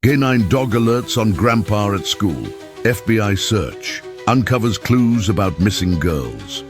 Canine dog alerts on grandpa at school. FBI search. Uncovers clues about missing girls.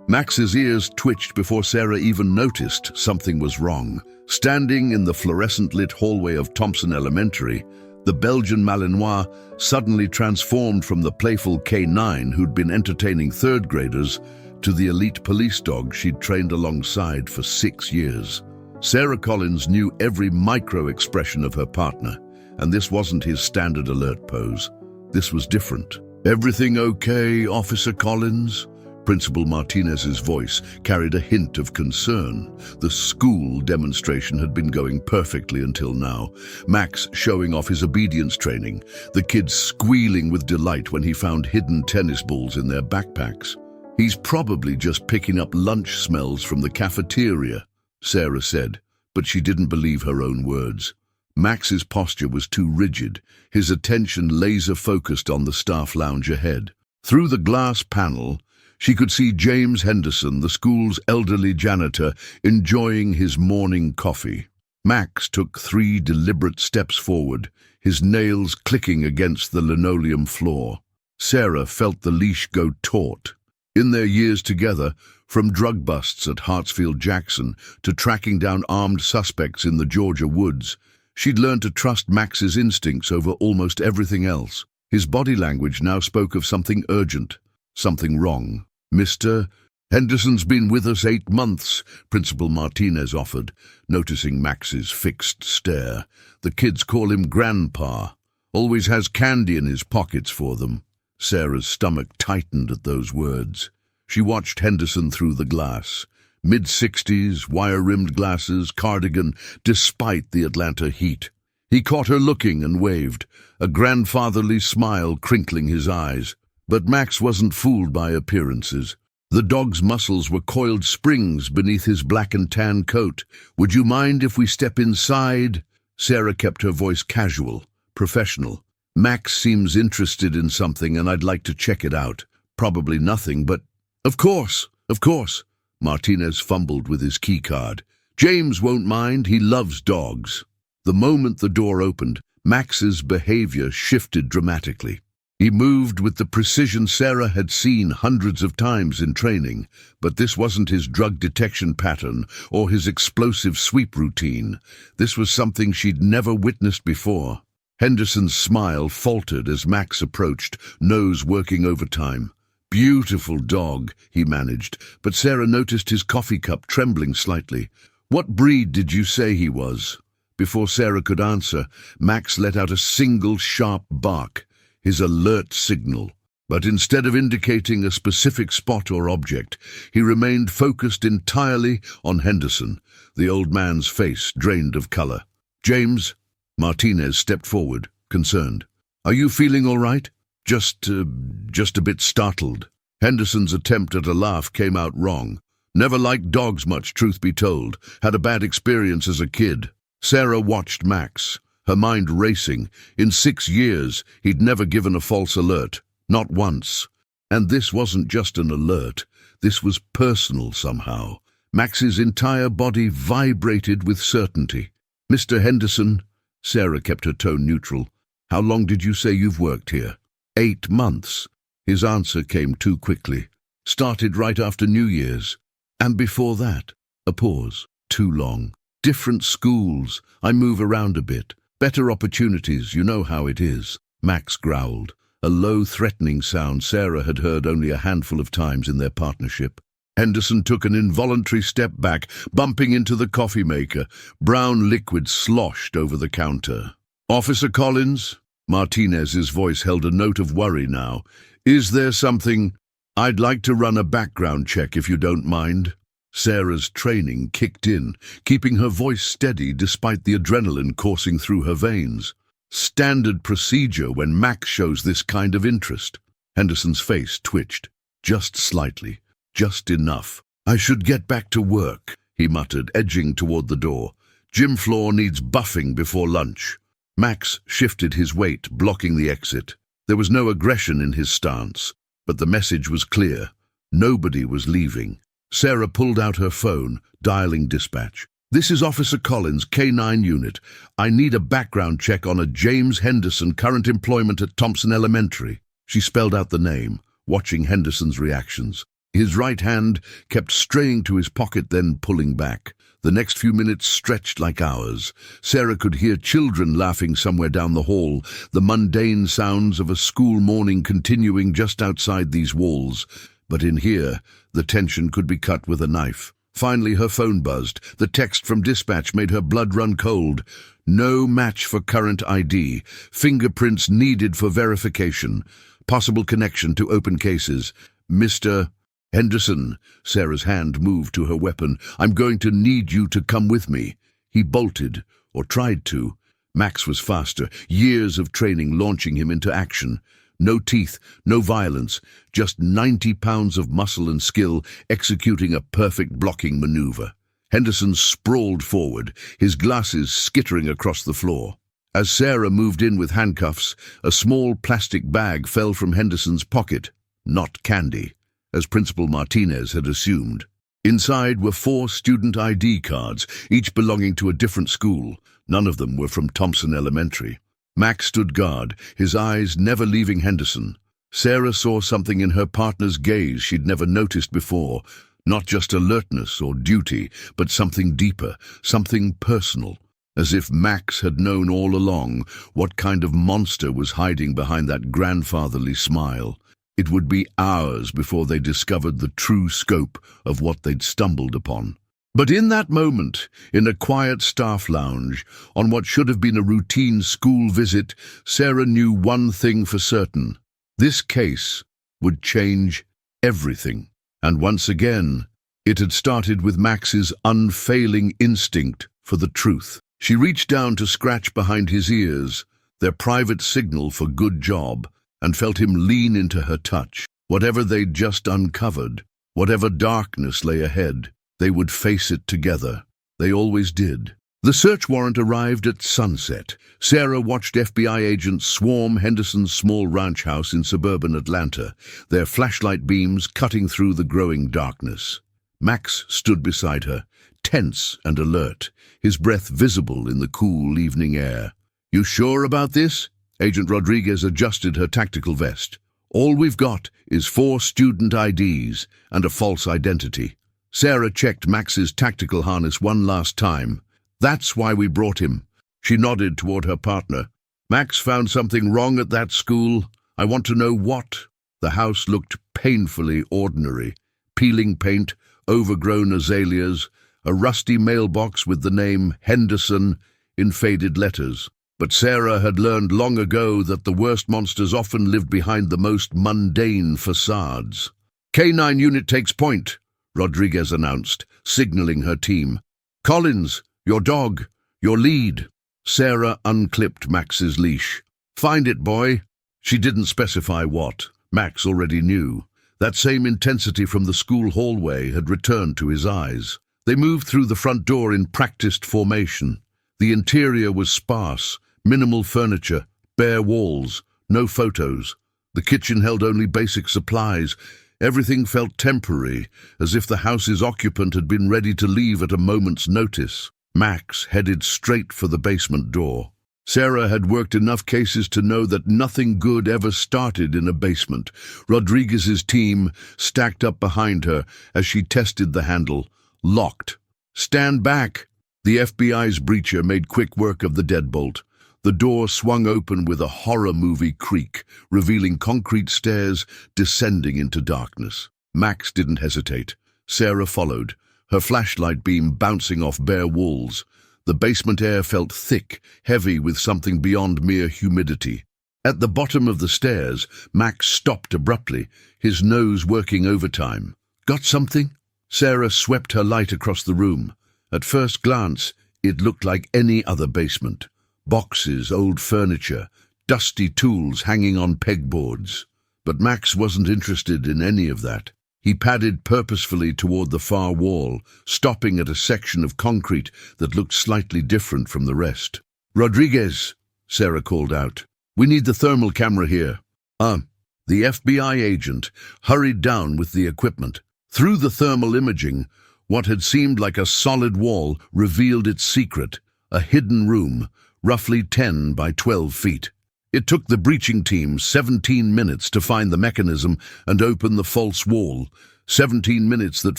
Max's ears twitched before Sarah even noticed something was wrong. Standing in the fluorescent-lit hallway of Thompson Elementary, the Belgian Malinois suddenly transformed from the playful K9 who'd been entertaining third graders to the elite police dog she'd trained alongside for 6 years. Sarah Collins knew every micro-expression of her partner, and this wasn't his standard alert pose. This was different. "Everything okay, Officer Collins?" Principal Martinez's voice carried a hint of concern. The school demonstration had been going perfectly until now. Max showing off his obedience training, the kids squealing with delight when he found hidden tennis balls in their backpacks. "He's probably just picking up lunch smells from the cafeteria," Sarah said, but she didn't believe her own words. Max's posture was too rigid, his attention laser-focused on the staff lounge ahead. Through the glass panel, she could see James Henderson, the school's elderly janitor, enjoying his morning coffee. Max took 3 deliberate steps forward, his nails clicking against the linoleum floor. Sarah felt the leash go taut. In their years together, from drug busts at Hartsfield-Jackson to tracking down armed suspects in the Georgia woods, she'd learned to trust Max's instincts over almost everything else. His body language now spoke of something urgent, something wrong. "Mr. Henderson's been with us 8 months, Principal Martinez offered, noticing Max's fixed stare. "The kids call him Grandpa. Always has candy in his pockets for them." Sarah's stomach tightened at those words. She watched Henderson through the glass. Mid-60s, wire-rimmed glasses, cardigan, despite the Atlanta heat. He caught her looking and waved, a grandfatherly smile crinkling his eyes. But Max wasn't fooled by appearances. The dog's muscles were coiled springs beneath his black and tan coat. "Would you mind if we step inside?" Sarah kept her voice casual, professional. "Max seems interested in something and I'd like to check it out. Probably nothing, but—" Of course, of course." Martinez fumbled with his keycard. "James won't mind, he loves dogs." The moment the door opened, Max's behavior shifted dramatically. He moved with the precision Sarah had seen hundreds of times in training, but this wasn't his drug detection pattern or his explosive sweep routine. This was something she'd never witnessed before. Henderson's smile faltered as Max approached, nose working overtime. "Beautiful dog," he managed, but Sarah noticed his coffee cup trembling slightly. "What breed did you say he was?" Before Sarah could answer, Max let out a single sharp bark, his alert signal. But instead of indicating a specific spot or object, he remained focused entirely on Henderson, the old man's face drained of color. "James?" Martinez stepped forward, concerned. "Are you feeling all right?" Just a bit startled. Henderson's attempt at a laugh came out wrong. "Never liked dogs much, truth be told. Had a bad experience as a kid." Sarah watched Max, her mind racing. In 6 years, he'd never given a false alert. Not once. And this wasn't just an alert. This was personal somehow. Max's entire body vibrated with certainty. "Mr. Henderson," Sarah kept her tone neutral, "how long did you say you've worked here?" 8 months. His answer came too quickly. "Started right after New Year's." "And before that?" A pause. "Too long. Different schools. I move around a bit. Better opportunities, you know how it is." Max growled, a low, threatening sound Sarah had heard only a handful of times in their partnership. Henderson took an involuntary step back, bumping into the coffee maker. Brown liquid sloshed over the counter. "Officer Collins?" Martinez's voice held a note of worry now. "Is there something—" "I'd like to run a background check if you don't mind." Sarah's training kicked in, keeping her voice steady despite the adrenaline coursing through her veins. Standard procedure when Max shows this kind of interest. Henderson's face twitched, just slightly, just enough. "I should get back to work," he muttered, edging toward the door. "Gym floor needs buffing before lunch." Max shifted his weight, blocking the exit. There was no aggression in his stance, but the message was clear. Nobody was leaving. Sarah pulled out her phone, dialing dispatch. "This is Officer Collins, K9 Unit. I need a background check on a James Henderson, current employment at Thompson Elementary." She spelled out the name, watching Henderson's reactions. His right hand kept straying to his pocket, then pulling back. The next few minutes stretched like hours. Sarah could hear children laughing somewhere down the hall, the mundane sounds of a school morning continuing just outside these walls. But in here, the tension could be cut with a knife. Finally, her phone buzzed. The text from dispatch made her blood run cold. "No match for current ID. Fingerprints needed for verification. Possible connection to open cases. Mr. Henderson." Sarah's hand moved to her weapon. "I'm going to need you to come with me." He bolted, or tried to. Max was faster, years of training launching him into action. No teeth, no violence, just 90 pounds of muscle and skill executing a perfect blocking maneuver. Henderson sprawled forward, his glasses skittering across the floor. As Sarah moved in with handcuffs, a small plastic bag fell from Henderson's pocket. Not candy, as Principal Martinez had assumed. Inside were 4 student ID cards, each belonging to a different school. None of them were from Thompson Elementary. Max stood guard, his eyes never leaving Henderson. Sarah saw something in her partner's gaze she'd never noticed before. Not just alertness or duty, but something deeper, something personal. As if Max had known all along what kind of monster was hiding behind that grandfatherly smile. It would be hours before they discovered the true scope of what they'd stumbled upon. But in that moment, in a quiet staff lounge, on what should have been a routine school visit, Sarah knew one thing for certain. This case would change everything. And once again, it had started with Max's unfailing instinct for the truth. She reached down to scratch behind his ears, their private signal for good job, and felt him lean into her touch. Whatever they'd just uncovered, whatever darkness lay ahead, they would face it together. They always did. The search warrant arrived at sunset. Sarah watched FBI agents swarm Henderson's small ranch house in suburban Atlanta, their flashlight beams cutting through the growing darkness. Max stood beside her, tense and alert, his breath visible in the cool evening air. "You sure about this?" Agent Rodriguez adjusted her tactical vest. "All we've got is 4 student IDs and a false identity." Sarah checked Max's tactical harness one last time. "That's why we brought him." She nodded toward her partner. "Max found something wrong at that school. I want to know what." The house looked painfully ordinary. Peeling paint, overgrown azaleas, a rusty mailbox with the name Henderson in faded letters. But Sarah had learned long ago that the worst monsters often lived behind the most mundane facades. "K9 Unit takes point," Rodriguez announced, signaling her team. "Collins, your dog, your lead." Sarah unclipped Max's leash. "Find it, boy." She didn't specify what. Max already knew. That same intensity from the school hallway had returned to his eyes. They moved through the front door in practiced formation. The interior was sparse, minimal furniture, bare walls, no photos. The kitchen held only basic supplies. Everything felt temporary, as if the house's occupant had been ready to leave at a moment's notice. Max headed straight for the basement door. Sarah had worked enough cases to know that nothing good ever started in a basement. Rodriguez's team stacked up behind her as she tested the handle. Locked. "Stand back!" The FBI's breacher made quick work of the deadbolt. The door swung open with a horror movie creak, revealing concrete stairs descending into darkness. Max didn't hesitate. Sarah followed, her flashlight beam bouncing off bare walls. The basement air felt thick, heavy with something beyond mere humidity. At the bottom of the stairs, Max stopped abruptly, his nose working overtime. "Got something?" Sarah swept her light across the room. At first glance, it looked like any other basement. Boxes, old furniture, dusty tools hanging on pegboards. But Max wasn't interested in any of that. He padded purposefully toward the far wall, stopping at a section of concrete that looked slightly different from the rest. "Rodriguez," Sarah called out. "We need the thermal camera here." The FBI agent hurried down with the equipment. Through the thermal imaging, What had seemed like a solid wall revealed its secret, a hidden room, roughly 10 by 12 feet. It took the breaching team 17 minutes to find the mechanism and open the false wall, 17 minutes that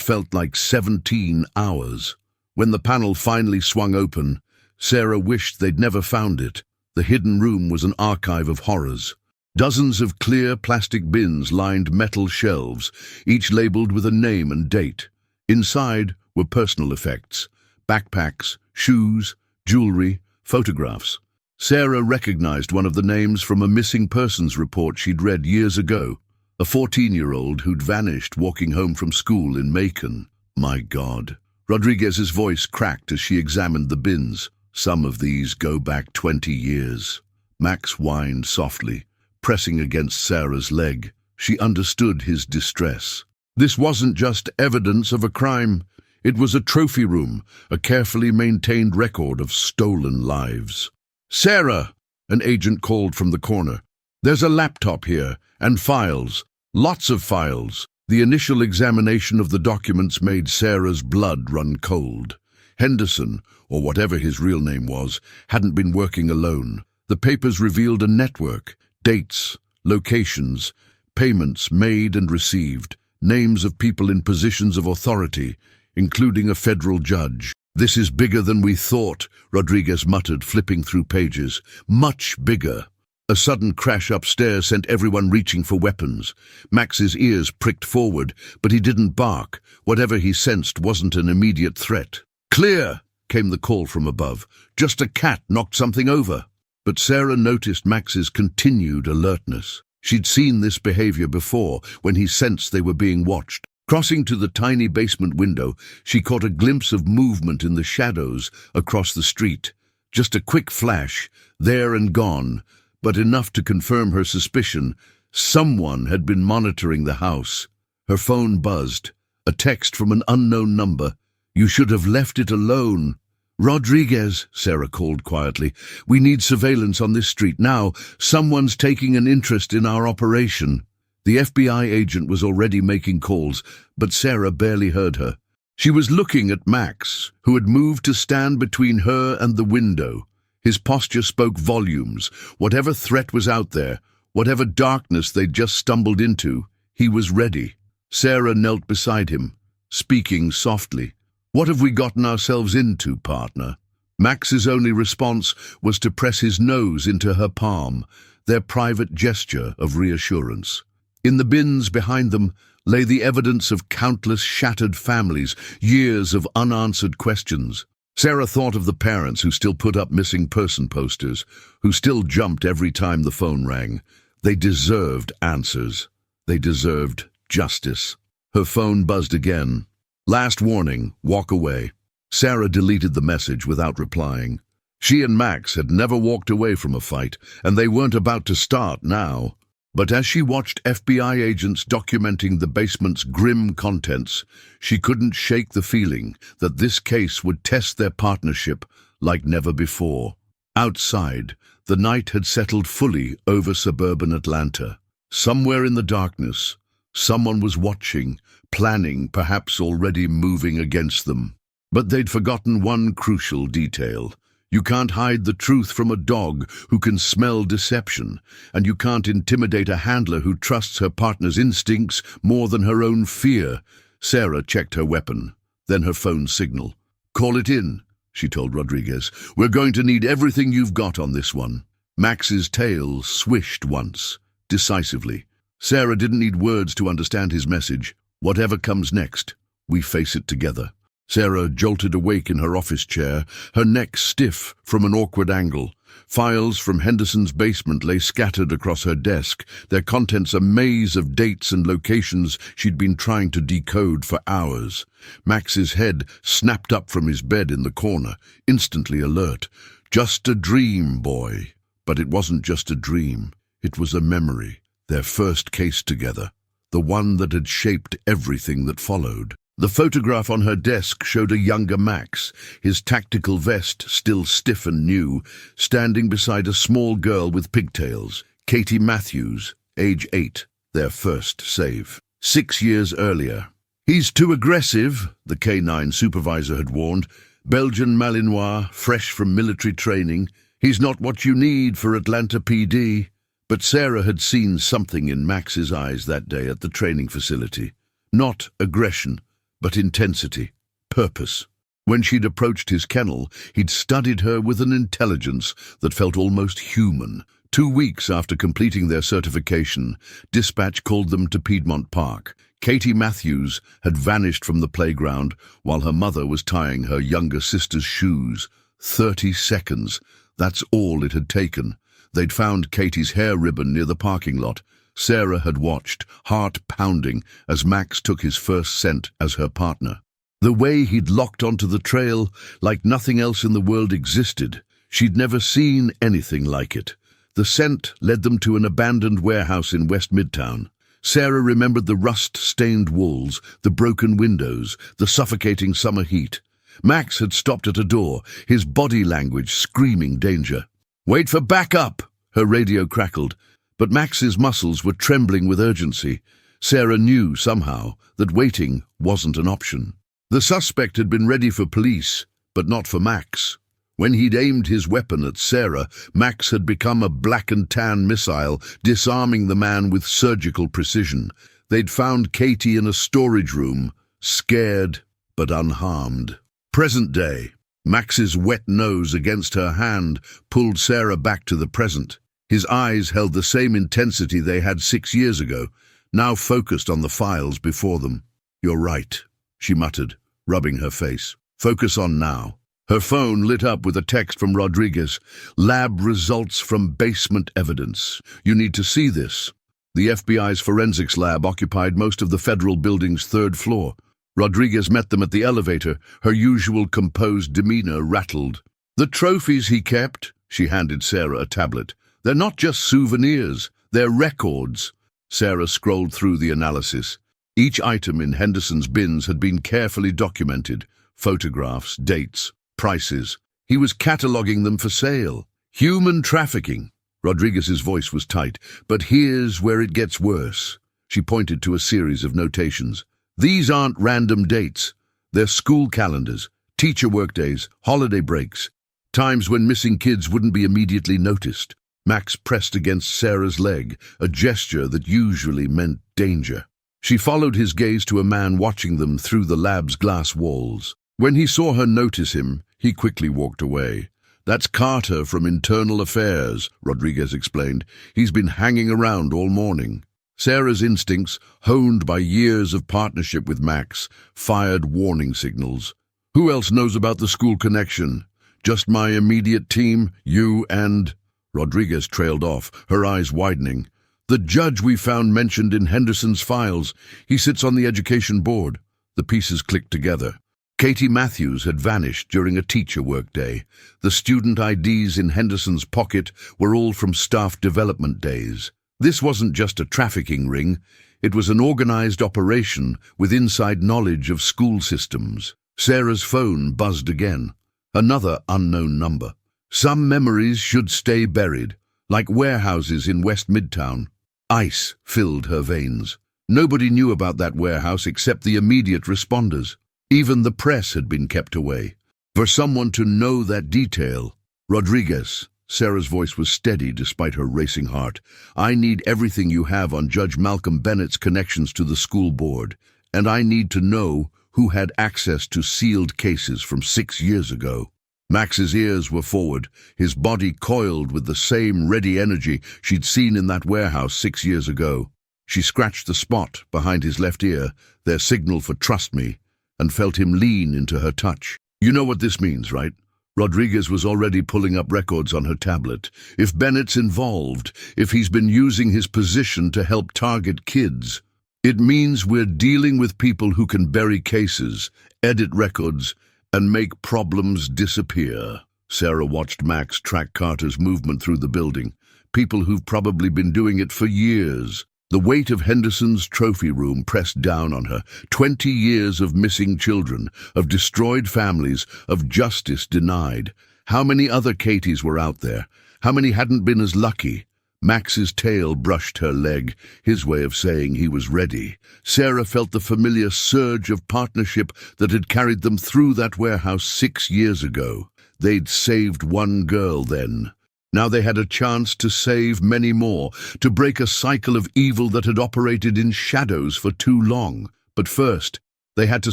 felt like 17 hours. When the panel finally swung open, Sarah wished they'd never found it. The hidden room was an archive of horrors. Dozens of clear plastic bins lined metal shelves, each labeled with a name and date. Inside were personal effects, backpacks, shoes, jewelry, photographs. Sarah recognized one of the names from a missing persons report she'd read years ago, a 14-year-old who'd vanished walking home from school in Macon. My God. Rodriguez's voice cracked as she examined the bins. Some of these go back 20 years. Max whined softly, pressing against Sarah's leg. She understood his distress. This wasn't just evidence of a crime. It was a trophy room, a carefully maintained record of stolen lives. "Sarah," an agent called from the corner. "There's a laptop here, and files. Lots of files." The initial examination of the documents made Sarah's blood run cold. Henderson, or whatever his real name was, hadn't been working alone. The papers revealed a network, dates, locations, payments made and received, names of people in positions of authority, including a federal judge. "This is bigger than we thought," Rodriguez muttered, flipping through pages. "Much bigger." A sudden crash upstairs sent everyone reaching for weapons. Max's ears pricked forward, but he didn't bark. Whatever he sensed wasn't an immediate threat. "Clear," came the call from above. "Just a cat knocked something over." But Sarah noticed Max's continued alertness. She'd seen this behavior before, when he sensed they were being watched. Crossing to the tiny basement window, she caught a glimpse of movement in the shadows across the street. Just a quick flash, there and gone, but enough to confirm her suspicion. Someone had been monitoring the house. Her phone buzzed. A text from an unknown number. "You should have left it alone." "Rodriguez," Sarah called quietly. "We need surveillance on this street now. Someone's taking an interest in our operation." The FBI agent was already making calls, but Sarah barely heard her. She was looking at Max, who had moved to stand between her and the window. His posture spoke volumes. Whatever threat was out there, whatever darkness they'd just stumbled into, he was ready. Sarah knelt beside him, speaking softly. "What have we gotten ourselves into, partner?" Max's only response was to press his nose into her palm, their private gesture of reassurance. In the bins behind them lay the evidence of countless shattered families, years of unanswered questions. Sarah thought of the parents who still put up missing person posters, who still jumped every time the phone rang. They deserved answers. They deserved justice. Her phone buzzed again. "Last warning, walk away." Sarah deleted the message without replying. She and Max had never walked away from a fight, and they weren't about to start now. But as she watched FBI agents documenting the basement's grim contents, she couldn't shake the feeling that this case would test their partnership like never before. Outside, the night had settled fully over suburban Atlanta. Somewhere in the darkness, someone was watching, planning, perhaps already moving against them. But they'd forgotten one crucial detail. You can't hide the truth from a dog who can smell deception, and you can't intimidate a handler who trusts her partner's instincts more than her own fear. Sarah checked her weapon, then her phone signal. "Call it in," she told Rodriguez. "We're going to need everything you've got on this one." Max's tail swished once, decisively. Sarah didn't need words to understand his message. Whatever comes next, we face it together. Sarah jolted awake in her office chair, her neck stiff from an awkward angle. Files from Henderson's basement lay scattered across her desk, their contents a maze of dates and locations she'd been trying to decode for hours. Max's head snapped up from his bed in the corner, instantly alert. Just a dream, boy. But it wasn't just a dream. It was a memory, their first case together, the one that had shaped everything that followed. The photograph on her desk showed a younger Max, his tactical vest still stiff and new, standing beside a small girl with pigtails, Katie Matthews, age 8, their first save. 6 years earlier, "He's too aggressive," the K9 supervisor had warned. "Belgian Malinois, fresh from military training. He's not what you need for Atlanta PD." But Sarah had seen something in Max's eyes that day at the training facility. Not aggression, but intensity, purpose. When she'd approached his kennel, he'd studied her with an intelligence that felt almost human. 2 weeks after completing their certification, dispatch called them to Piedmont Park. Katie Matthews had vanished from the playground while her mother was tying her younger sister's shoes. 30 seconds. That's all it had taken. They'd found Katie's hair ribbon near the parking lot. Sarah had watched, heart pounding, as Max took his first scent as her partner. The way he'd locked onto the trail, like nothing else in the world existed. She'd never seen anything like it. The scent led them to an abandoned warehouse in West Midtown. Sarah remembered the rust-stained walls, the broken windows, the suffocating summer heat. Max had stopped at a door, his body language screaming danger. "Wait for backup!" her radio crackled. But Max's muscles were trembling with urgency. Sarah knew, somehow, that waiting wasn't an option. The suspect had been ready for police, but not for Max. When he'd aimed his weapon at Sarah, Max had become a black and tan missile, disarming the man with surgical precision. They'd found Katie in a storage room, scared but unharmed. Present day. Max's wet nose against her hand pulled Sarah back to the present. His eyes held the same intensity they had 6 years ago, now focused on the files before them. "You're right," she muttered, rubbing her face. "Focus on now." Her phone lit up with a text from Rodriguez. "Lab results from basement evidence. You need to see this." The FBI's forensics lab occupied most of the federal building's 3rd floor. Rodriguez met them at the elevator, her usual composed demeanor rattled. "The trophies he kept," she handed Sarah a tablet. "They're not just souvenirs, they're records." Sarah scrolled through the analysis. Each item in Henderson's bins had been carefully documented. Photographs, dates, prices. He was cataloguing them for sale. Human trafficking. Rodriguez's voice was tight. "But here's where it gets worse." She pointed to a series of notations. "These aren't random dates. They're school calendars, teacher workdays, holiday breaks, times when missing kids wouldn't be immediately noticed." Max pressed against Sarah's leg, a gesture that usually meant danger. She followed his gaze to a man watching them through the lab's glass walls. When he saw her notice him, he quickly walked away. "That's Carter from Internal Affairs," Rodriguez explained. "He's been hanging around all morning." Sarah's instincts, honed by years of partnership with Max, fired warning signals. "Who else knows about the school connection?" "Just my immediate team, you and—" Rodriguez trailed off, her eyes widening. "The judge we found mentioned in Henderson's files. He sits on the education board." The pieces clicked together. Katie Matthews had vanished during a teacher workday. The student IDs in Henderson's pocket were all from staff development days. This wasn't just a trafficking ring. It was an organized operation with inside knowledge of school systems. Sarah's phone buzzed again. Another unknown number. Some memories should stay buried, like warehouses in West Midtown. Ice filled her veins. Nobody knew about that warehouse except the immediate responders. Even the press had been kept away. For someone to know that detail— "Rodriguez," Sarah's voice was steady despite her racing heart, "I need everything you have on Judge Malcolm Bennett's connections to the school board, and I need to know who had access to sealed cases from 6 years ago." Max's ears were forward, his body coiled with the same ready energy she'd seen in that warehouse 6 years ago. She scratched the spot behind his left ear, their signal for "trust me," and felt him lean into her touch. "You know what this means, right?" Rodriguez was already pulling up records on her tablet. "If Bennett's involved, if he's been using his position to help target kids, it means we're dealing with people who can bury cases, edit records, and make problems disappear." Sarah watched Max track Carter's movement through the building. People who've probably been doing it for years. The weight of Henderson's trophy room pressed down on her. 20 years of missing children, of destroyed families, of justice denied. How many other Katies were out there? How many hadn't been as lucky? Max's tail brushed her leg, his way of saying he was ready. Sarah felt the familiar surge of partnership that had carried them through that warehouse 6 years ago. They'd saved one girl then. Now they had a chance to save many more, to break a cycle of evil that had operated in shadows for too long. But first, they had to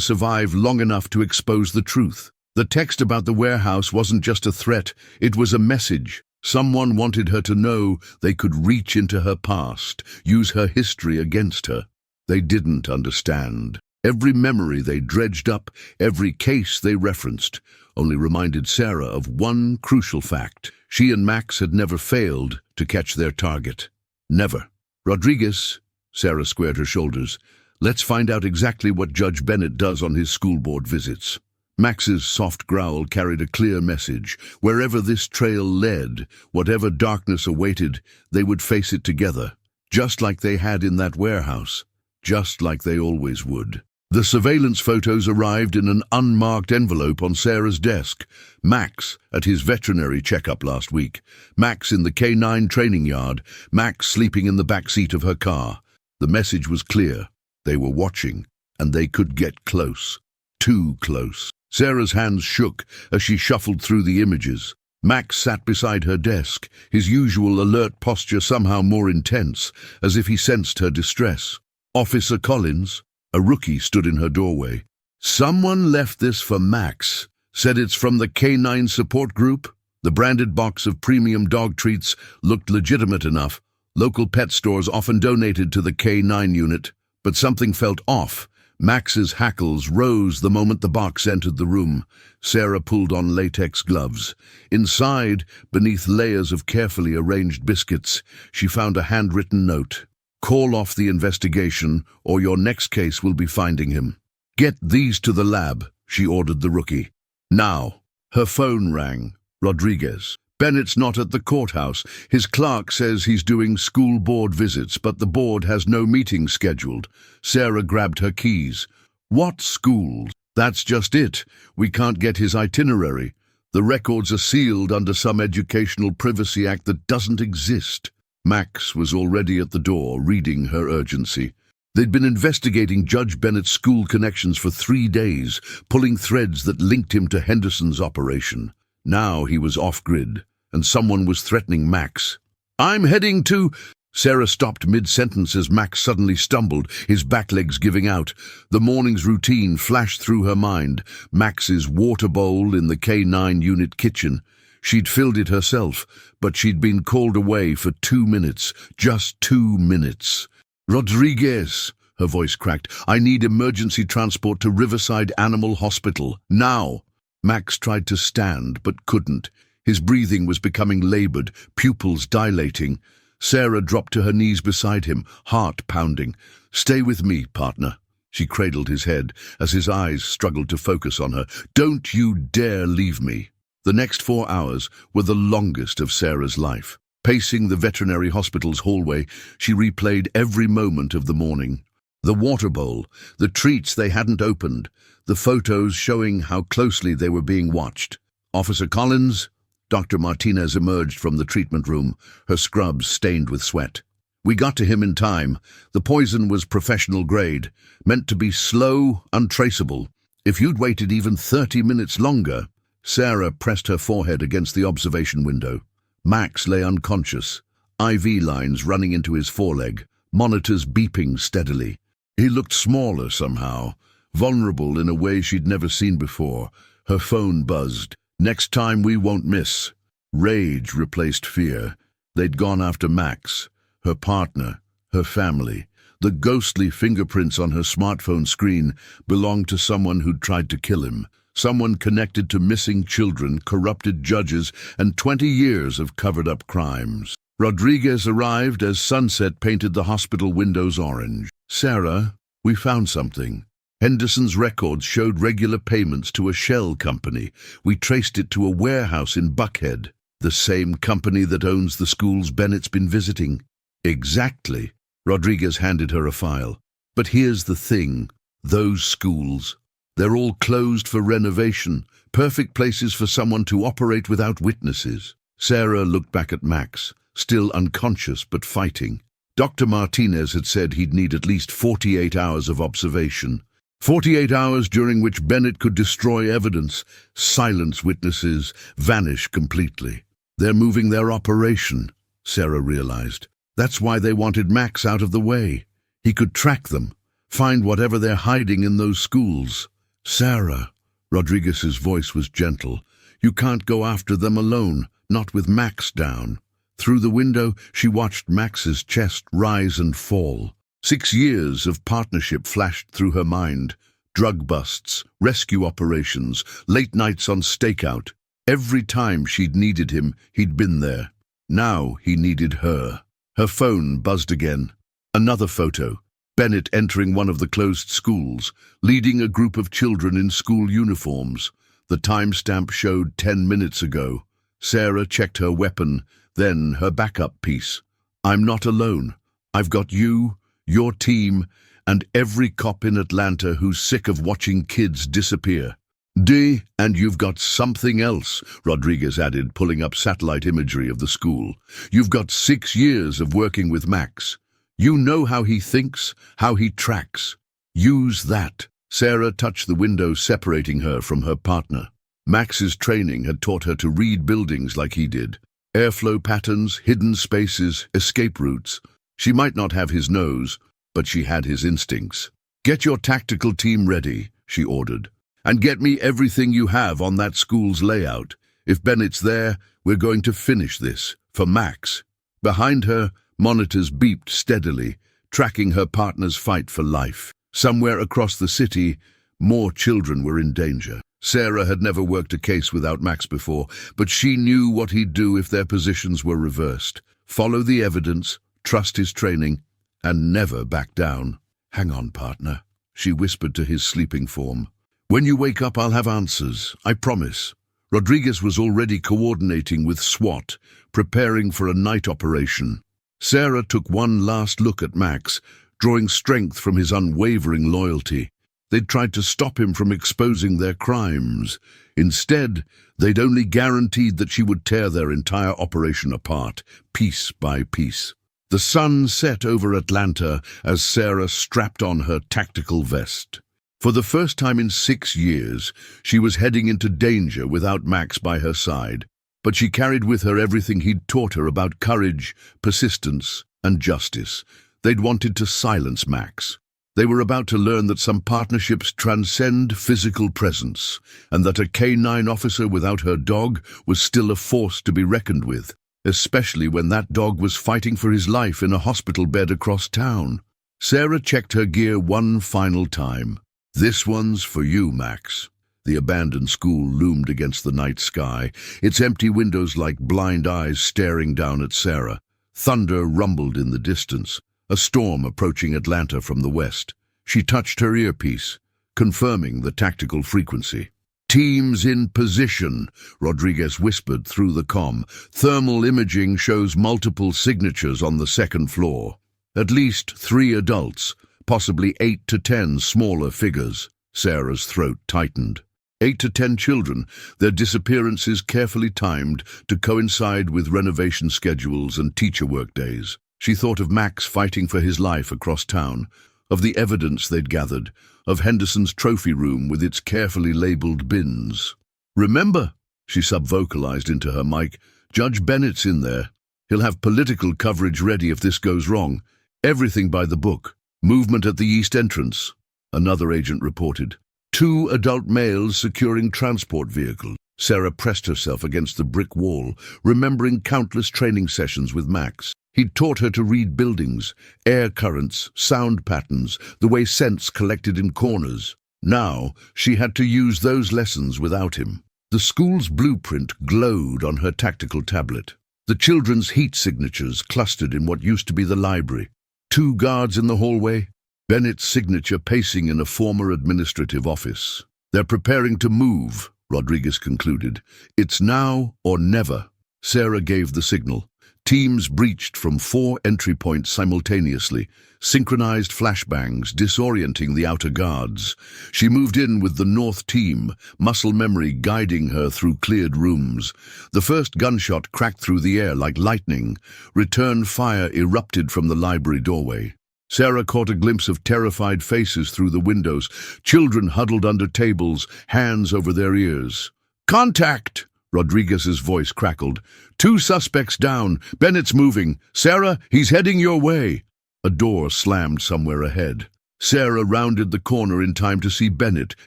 survive long enough to expose the truth. The text about the warehouse wasn't just a threat, it was a message. Someone wanted her to know they could reach into her past, use her history against her. They didn't understand. Every memory they dredged up, every case they referenced, only reminded Sarah of one crucial fact. She and Max had never failed to catch their target. Never. Rodriguez, Sarah squared her shoulders. Let's find out exactly what Judge Bennett does on his school board visits. Max's soft growl carried a clear message. Wherever this trail led, whatever darkness awaited, they would face it together, just like they had in that warehouse, just like they always would. The surveillance photos arrived in an unmarked envelope on Sarah's desk. Max at his veterinary checkup last week. Max in the K9 training yard. Max sleeping in the back seat of her car. The message was clear. They were watching, and they could get close. Too close. Sarah's hands shook as she shuffled through the images. Max sat beside her desk, his usual alert posture somehow more intense, as if he sensed her distress. Officer Collins, a rookie, stood in her doorway. Someone left this for Max. Said it's from the K9 support group. The branded box of premium dog treats looked legitimate enough. Local pet stores often donated to the K9 unit. But something felt off. Max's hackles rose the moment the box entered the room. Sarah pulled on latex gloves. Inside, beneath layers of carefully arranged biscuits, she found a handwritten note. Call off the investigation, or your next case will be finding him. Get these to the lab, she ordered the rookie. Now. Her phone rang. Rodriguez. Bennett's not at the courthouse. His clerk says he's doing school board visits, but the board has no meeting scheduled. Sarah grabbed her keys. What schools? That's just it. We can't get his itinerary. The records are sealed under some educational privacy act that doesn't exist. Max was already at the door, reading her urgency. They'd been investigating Judge Bennett's school connections for 3 days, pulling threads that linked him to Henderson's operation. Now he was off-grid, and someone was threatening Max. I'm heading to... Sarah stopped mid-sentence as Max suddenly stumbled, his back legs giving out. The morning's routine flashed through her mind. Max's water bowl in the K9 unit kitchen. She'd filled it herself, but she'd been called away for 2 minutes. Just 2 minutes. Rodriguez, her voice cracked. I need emergency transport to Riverside Animal Hospital. Now. Max tried to stand, but couldn't. His breathing was becoming labored, pupils dilating. Sarah dropped to her knees beside him, heart pounding. Stay with me, partner. She cradled his head as his eyes struggled to focus on her. Don't you dare leave me. The next 4 hours were the longest of Sarah's life. Pacing the veterinary hospital's hallway, she replayed every moment of the morning. The water bowl, the treats they hadn't opened, the photos showing how closely they were being watched. Officer Collins? Dr. Martinez emerged from the treatment room, her scrubs stained with sweat. We got to him in time. The poison was professional grade, meant to be slow, untraceable. If you'd waited even 30 minutes longer... Sarah pressed her forehead against the observation window. Max lay unconscious, IV lines running into his foreleg, monitors beeping steadily. He looked smaller somehow, vulnerable in a way she'd never seen before. Her phone buzzed. Next time we won't miss. Rage replaced fear. They'd gone after Max, her partner, her family. The ghostly fingerprints on her smartphone screen belonged to someone who'd tried to kill him. Someone connected to missing children, corrupted judges, and 20 years of covered-up crimes. Rodriguez arrived as sunset painted the hospital windows orange. Sarah, we found something. Henderson's records showed regular payments to a shell company. We traced it to a warehouse in Buckhead, the same company that owns the schools Bennett's been visiting. Exactly. Rodriguez handed her a file. But here's the thing. Those schools... They're all closed for renovation, perfect places for someone to operate without witnesses. Sarah looked back at Max, still unconscious but fighting. Dr. Martinez had said he'd need at least 48 hours of observation. 48 hours during which Bennett could destroy evidence, silence witnesses, vanish completely. They're moving their operation, Sarah realized. That's why they wanted Max out of the way. He could track them, find whatever they're hiding in those schools. Sarah, Rodriguez's voice was gentle. You can't go after them alone, not with Max down. Through the window, she watched Max's chest rise and fall. 6 years of partnership flashed through her mind. Drug busts, rescue operations, late nights on stakeout. Every time she'd needed him, he'd been there. Now he needed her. Her phone buzzed again. Another photo. Bennett entering one of the closed schools, leading a group of children in school uniforms. The timestamp showed 10 minutes ago. Sarah checked her weapon, then her backup piece. I'm not alone. I've got you, your team, and every cop in Atlanta who's sick of watching kids disappear. And you've got something else, Rodriguez added, pulling up satellite imagery of the school. You've got 6 years of working with Max. You know how he thinks, how he tracks. Use that. Sarah touched the window separating her from her partner. Max's training had taught her to read buildings like he did. Airflow patterns, hidden spaces, escape routes. She might not have his nose, but she had his instincts. Get your tactical team ready, she ordered. And get me everything you have on that school's layout. If Bennett's there, we're going to finish this, for Max. Behind her, monitors beeped steadily, tracking her partner's fight for life. Somewhere across the city, more children were in danger. Sarah had never worked a case without Max before, but she knew what he'd do if their positions were reversed. Follow the evidence, trust his training, and never back down. Hang on, partner, she whispered to his sleeping form. When you wake up, I'll have answers, I promise. Rodriguez was already coordinating with SWAT, preparing for a night operation. Sarah took one last look at Max, drawing strength from his unwavering loyalty. They'd tried to stop him from exposing their crimes. Instead, they'd only guaranteed that she would tear their entire operation apart, piece by piece. The sun set over Atlanta as Sarah strapped on her tactical vest. For the first time in 6 years, she was heading into danger without Max by her side, but she carried with her everything he'd taught her about courage, persistence, and justice. They'd wanted to silence Max. They were about to learn that some partnerships transcend physical presence, and that a K-9 officer without her dog was still a force to be reckoned with, especially when that dog was fighting for his life in a hospital bed across town. Sarah checked her gear one final time. This one's for you, Max. The abandoned school loomed against the night sky, its empty windows like blind eyes staring down at Sarah. Thunder rumbled in the distance, a storm approaching Atlanta from the west. She touched her earpiece, confirming the tactical frequency. Teams in position, Rodriguez whispered through the comm. Thermal imaging shows multiple signatures on the second floor. At least 3 adults, possibly 8 to 10 smaller figures. Sarah's throat tightened. 8 to 10 children, their disappearances carefully timed to coincide with renovation schedules and teacher workdays. She thought of Max fighting for his life across town, of the evidence they'd gathered, of Henderson's trophy room with its carefully labeled bins. Remember, she sub-vocalized into her mic, Judge Bennett's in there. He'll have political coverage ready if this goes wrong. Everything by the book. Movement at the east entrance, another agent reported. 2 adult males securing transport vehicles. Sarah pressed herself against the brick wall, remembering countless training sessions with Max. He'd taught her to read buildings, air currents, sound patterns, the way scents collected in corners. Now, she had to use those lessons without him. The school's blueprint glowed on her tactical tablet. The children's heat signatures clustered in what used to be the library. 2 guards in the hallway, Bennett's signature pacing in a former administrative office. They're preparing to move, Rodriguez concluded. It's now or never. Sarah gave the signal. Teams breached from 4 entry points simultaneously, synchronized flashbangs disorienting the outer guards. She moved in with the North team, muscle memory guiding her through cleared rooms. The first gunshot cracked through the air like lightning. Return fire erupted from the library doorway. Sarah caught a glimpse of terrified faces through the windows, children huddled under tables, hands over their ears. "Contact!" Rodriguez's voice crackled. "2 suspects down. Bennett's moving. Sarah, he's heading your way." A door slammed somewhere ahead. Sarah rounded the corner in time to see Bennett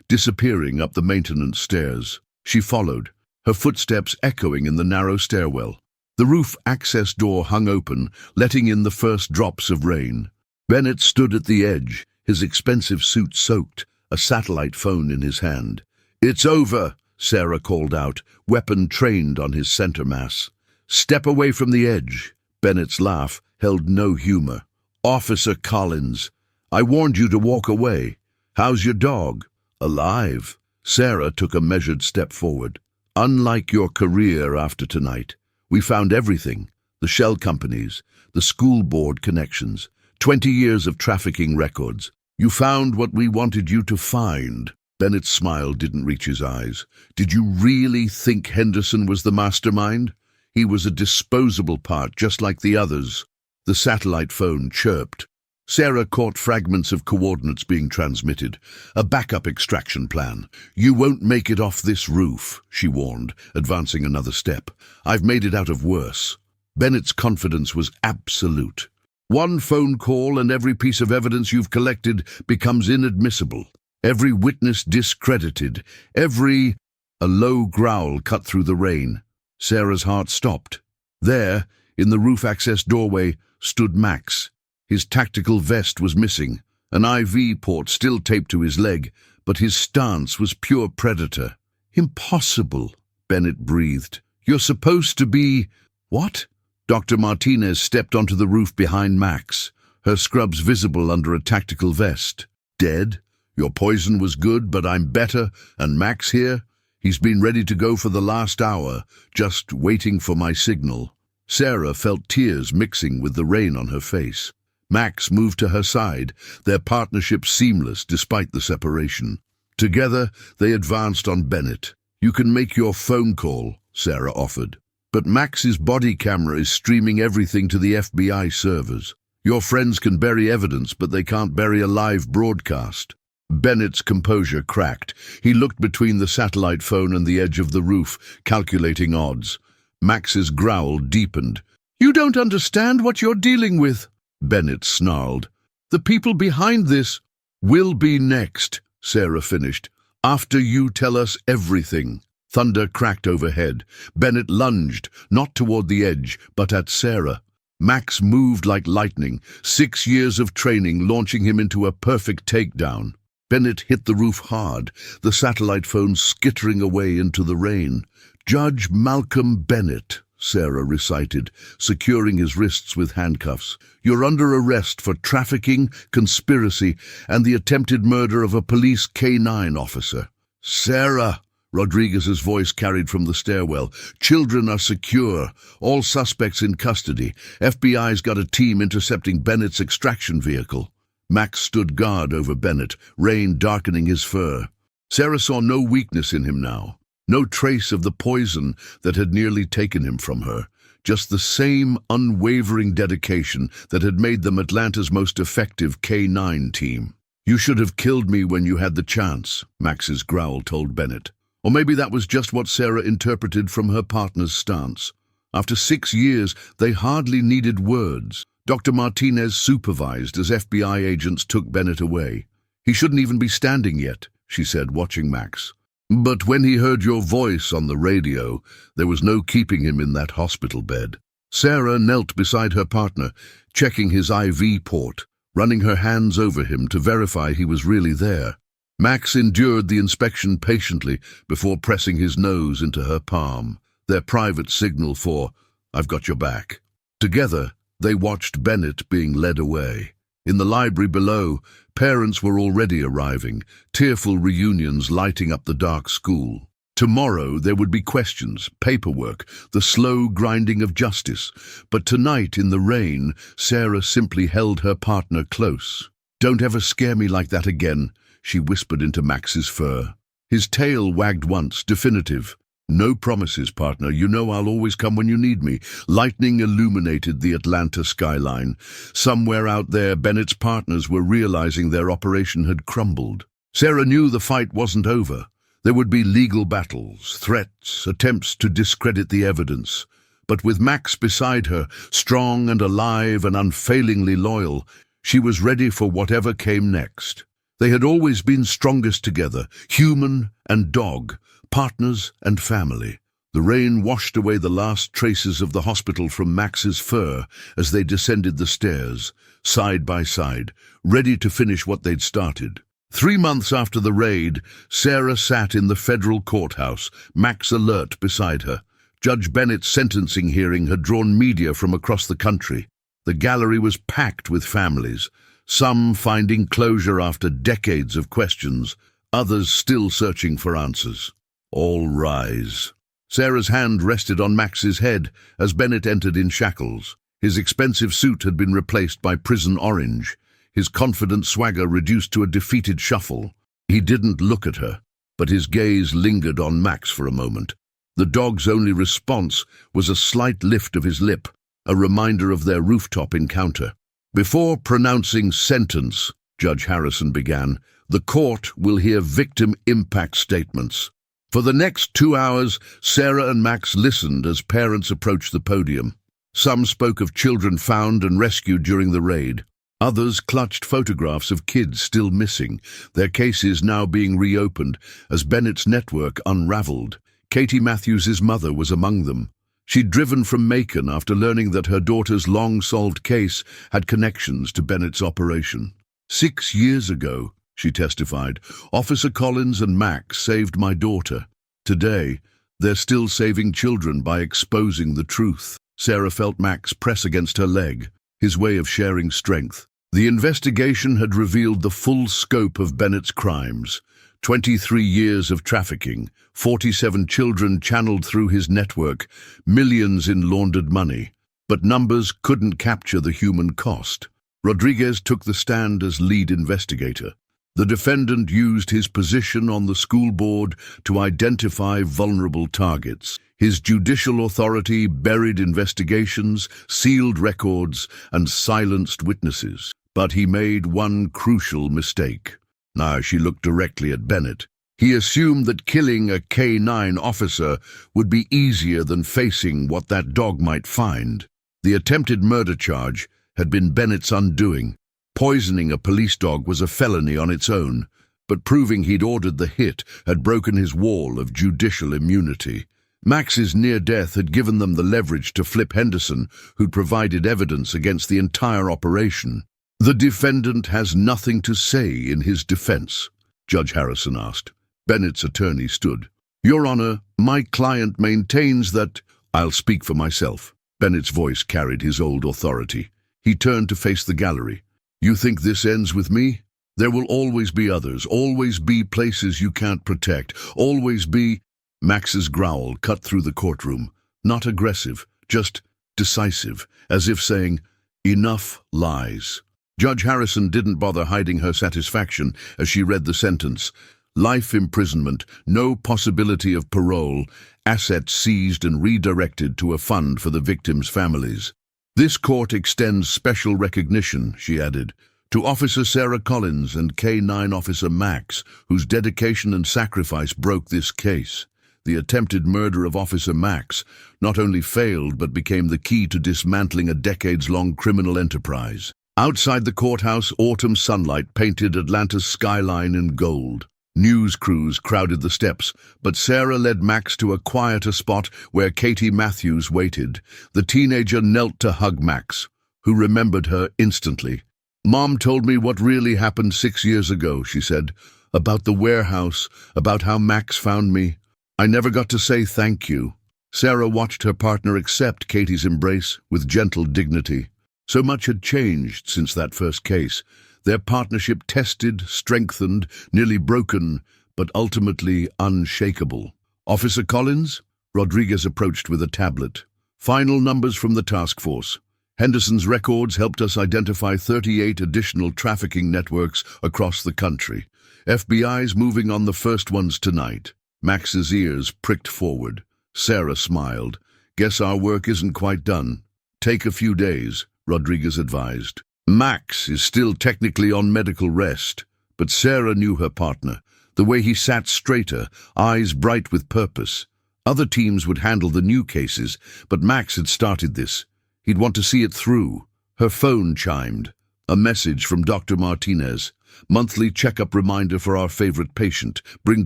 disappearing up the maintenance stairs. She followed, her footsteps echoing in the narrow stairwell. The roof access door hung open, letting in the first drops of rain. Bennett stood at the edge, his expensive suit soaked, a satellite phone in his hand. "It's over," Sarah called out, weapon trained on his center mass. "Step away from the edge." Bennett's laugh held no humor. "Officer Collins, I warned you to walk away. How's your dog?" "Alive." Sarah took a measured step forward. "Unlike your career after tonight, we found everything. The shell companies, the school board connections, 20 years of trafficking records. You found what we wanted you to find." Bennett's smile didn't reach his eyes. "Did you really think Henderson was the mastermind? He was a disposable part, just like the others." The satellite phone chirped. Sarah caught fragments of coordinates being transmitted. "A backup extraction plan. You won't make it off this roof," she warned, advancing another step. "I've made it out of worse." Bennett's confidence was absolute. "One phone call and every piece of evidence you've collected becomes inadmissible. Every witness discredited. A low growl cut through the rain. Sarah's heart stopped. There, in the roof-access doorway, stood Max. His tactical vest was missing, an IV port still taped to his leg, but his stance was pure predator. "Impossible," Bennett breathed. "You're supposed to be—" "What?" Dr. Martinez stepped onto the roof behind Max, her scrubs visible under a tactical vest. "Dead? Your poison was good, but I'm better, and Max here? He's been ready to go for the last hour, just waiting for my signal." Sarah felt tears mixing with the rain on her face. Max moved to her side, their partnership seamless despite the separation. Together, they advanced on Bennett. "You can make your phone call," Sarah offered. "But Max's body camera is streaming everything to the FBI servers. Your friends can bury evidence, but they can't bury a live broadcast." Bennett's composure cracked. He looked between the satellite phone and the edge of the roof, calculating odds. Max's growl deepened. "You don't understand what you're dealing with," Bennett snarled. "The people behind this will be next," Sarah finished. "After you tell us everything." Thunder cracked overhead. Bennett lunged, not toward the edge, but at Sarah. Max moved like lightning, 6 years of training launching him into a perfect takedown. Bennett hit the roof hard, the satellite phone skittering away into the rain. "Judge Malcolm Bennett," Sarah recited, securing his wrists with handcuffs. "You're under arrest for trafficking, conspiracy, and the attempted murder of a police K-9 officer." "Sarah!" Rodriguez's voice carried from the stairwell. "Children are secure. All suspects in custody. FBI's got a team intercepting Bennett's extraction vehicle." Max stood guard over Bennett, rain darkening his fur. Sarah saw no weakness in him now, no trace of the poison that had nearly taken him from her, just the same unwavering dedication that had made them Atlanta's most effective K-9 team. "You should have killed me when you had the chance," Max's growl told Bennett. Or maybe that was just what Sarah interpreted from her partner's stance. After 6 years, they hardly needed words. Dr. Martinez supervised as FBI agents took Bennett away. "He shouldn't even be standing yet," she said, watching Max. "But when he heard your voice on the radio, there was no keeping him in that hospital bed." Sarah knelt beside her partner, checking his IV port, running her hands over him to verify he was really there. Max endured the inspection patiently before pressing his nose into her palm, their private signal for, "I've got your back." Together, they watched Bennett being led away. In the library below, parents were already arriving, tearful reunions lighting up the dark school. Tomorrow there would be questions, paperwork, the slow grinding of justice. But tonight in the rain, Sarah simply held her partner close. "Don't ever scare me like that again," she whispered into Max's fur. His tail wagged once, definitive. "No promises, partner. You know I'll always come when you need me." Lightning illuminated the Atlanta skyline. Somewhere out there, Bennett's partners were realizing their operation had crumbled. Sarah knew the fight wasn't over. There would be legal battles, threats, attempts to discredit the evidence. But with Max beside her, strong and alive and unfailingly loyal, she was ready for whatever came next. They had always been strongest together, human and dog, partners and family. The rain washed away the last traces of the hospital from Max's fur as they descended the stairs, side by side, ready to finish what they'd started. 3 months after the raid, Sarah sat in the federal courthouse, Max alert beside her. Judge Bennett's sentencing hearing had drawn media from across the country. The gallery was packed with families, some finding closure after decades of questions, others still searching for answers. "All rise." Sarah's hand rested on Max's head as Bennett entered in shackles. His expensive suit had been replaced by prison orange, his confident swagger reduced to a defeated shuffle. He didn't look at her, but his gaze lingered on Max for a moment. The dog's only response was a slight lift of his lip, a reminder of their rooftop encounter. "Before pronouncing sentence," Judge Harrison began, "the court will hear victim impact statements." For the next 2 hours, Sarah and Max listened as parents approached the podium. Some spoke of children found and rescued during the raid. Others clutched photographs of kids still missing, their cases now being reopened as Bennett's network unraveled. Katie Matthews' mother was among them. She'd driven from Macon after learning that her daughter's long-solved case had connections to Bennett's operation. 6 years ago, she testified, Officer Collins and Max saved my daughter. Today, they're still saving children by exposing the truth. Sarah felt Max press against her leg, his way of sharing strength. The investigation had revealed the full scope of Bennett's crimes. 23 years of trafficking, 47 children channeled through his network, millions in laundered money. But numbers couldn't capture the human cost. Rodriguez took the stand as lead investigator. The defendant used his position on the school board to identify vulnerable targets. His judicial authority buried investigations, sealed records, and silenced witnesses. But he made one crucial mistake. Now she looked directly at Bennett. He assumed that killing a K-9 officer would be easier than facing what that dog might find. The attempted murder charge had been Bennett's undoing. Poisoning a police dog was a felony on its own, but proving he'd ordered the hit had broken his wall of judicial immunity. Max's near death had given them the leverage to flip Henderson, who'd provided evidence against the entire operation. "The defendant has nothing to say in his defense," Judge Harrison asked. Bennett's attorney stood. "Your Honor, my client maintains that—" "I'll speak for myself." Bennett's voice carried his old authority. He turned to face the gallery. "You think this ends with me? There will always be others, always be places you can't protect, always be—" Max's growl cut through the courtroom. Not aggressive, just decisive, as if saying, "Enough lies." Judge Harrison didn't bother hiding her satisfaction as she read the sentence. Life imprisonment, no possibility of parole, assets seized and redirected to a fund for the victims' families. "This court extends special recognition," she added, "to Officer Sarah Collins and K-9 Officer Max, whose dedication and sacrifice broke this case. The attempted murder of Officer Max not only failed but became the key to dismantling a decades-long criminal enterprise." Outside the courthouse, autumn sunlight painted Atlanta's skyline in gold. News crews crowded the steps, but Sarah led Max to a quieter spot where Katie Matthews waited. The teenager knelt to hug Max, who remembered her instantly. "Mom told me what really happened 6 years ago," she said, "about the warehouse, about how Max found me. I never got to say thank you." Sarah watched her partner accept Katie's embrace with gentle dignity. So much had changed since that first case. Their partnership tested, strengthened, nearly broken, but ultimately unshakable. Officer Collins? Rodriguez approached with a tablet. Final numbers from the task force. Henderson's records helped us identify 38 additional trafficking networks across the country. FBI's moving on the first ones tonight. Max's ears pricked forward. Sarah smiled. Guess our work isn't quite done. Take a few days, Rodriguez advised. Max is still technically on medical rest, but Sarah knew her partner. The way he sat straighter, eyes bright with purpose. Other teams would handle the new cases, but Max had started this. He'd want to see it through. Her phone chimed. A message from Dr. Martinez. Monthly checkup reminder for our favorite patient. Bring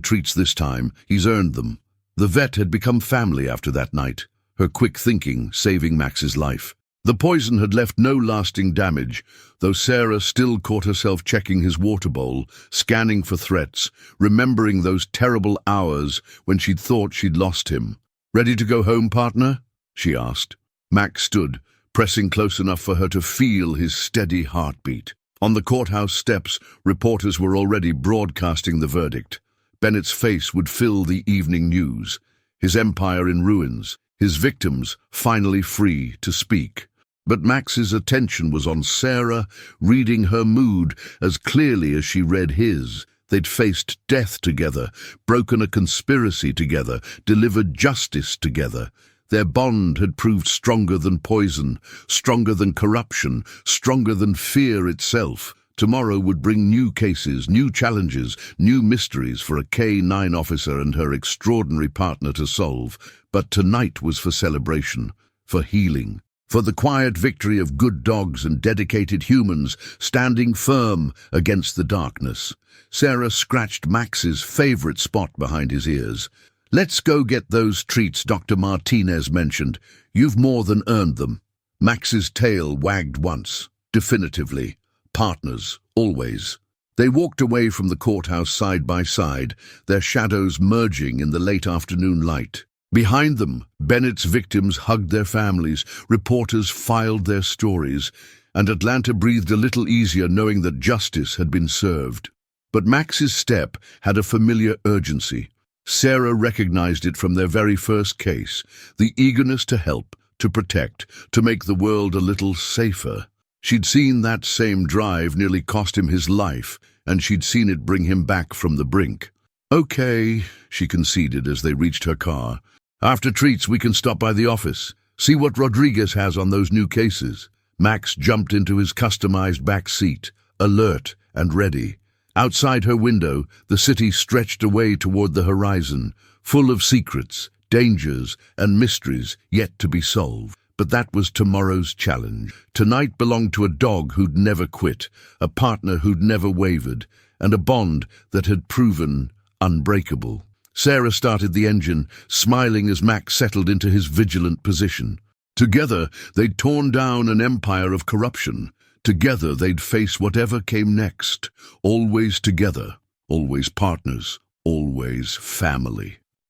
treats this time. He's earned them. The vet had become family after that night. Her quick thinking saving Max's life. The poison had left no lasting damage, though Sarah still caught herself checking his water bowl, scanning for threats, remembering those terrible hours when she'd thought she'd lost him. Ready to go home, partner? She asked. Max stood, pressing close enough for her to feel his steady heartbeat. On the courthouse steps, reporters were already broadcasting the verdict. Bennett's face would fill the evening news. His empire in ruins, his victims finally free to speak. But Max's attention was on Sarah, reading her mood as clearly as she read his. They'd faced death together, broken a conspiracy together, delivered justice together. Their bond had proved stronger than poison, stronger than corruption, stronger than fear itself. Tomorrow would bring new cases, new challenges, new mysteries for a K-9 officer and her extraordinary partner to solve. But tonight was for celebration, for healing, for the quiet victory of good dogs and dedicated humans standing firm against the darkness. Sarah scratched Max's favorite spot behind his ears. Let's go get those treats Dr. Martinez mentioned. You've more than earned them. Max's tail wagged once, definitively. Partners, always. They walked away from the courthouse side by side, their shadows merging in the late afternoon light. Behind them, Bennett's victims hugged their families, reporters filed their stories, and Atlanta breathed a little easier knowing that justice had been served. But Max's step had a familiar urgency. Sarah recognized it from their very first case, the eagerness to help, to protect, to make the world a little safer. She'd seen that same drive nearly cost him his life, and she'd seen it bring him back from the brink. Okay, she conceded as they reached her car. After treats, we can stop by the office, see what Rodriguez has on those new cases. Max jumped into his customized back seat, alert and ready. Outside her window, the city stretched away toward the horizon, full of secrets, dangers, and mysteries yet to be solved. But that was tomorrow's challenge. Tonight belonged to a dog who'd never quit, a partner who'd never wavered, and a bond that had proven unbreakable. Sarah started the engine, smiling as Max settled into his vigilant position. Together, they'd torn down an empire of corruption. Together, they'd face whatever came next. Always together, always partners, always family.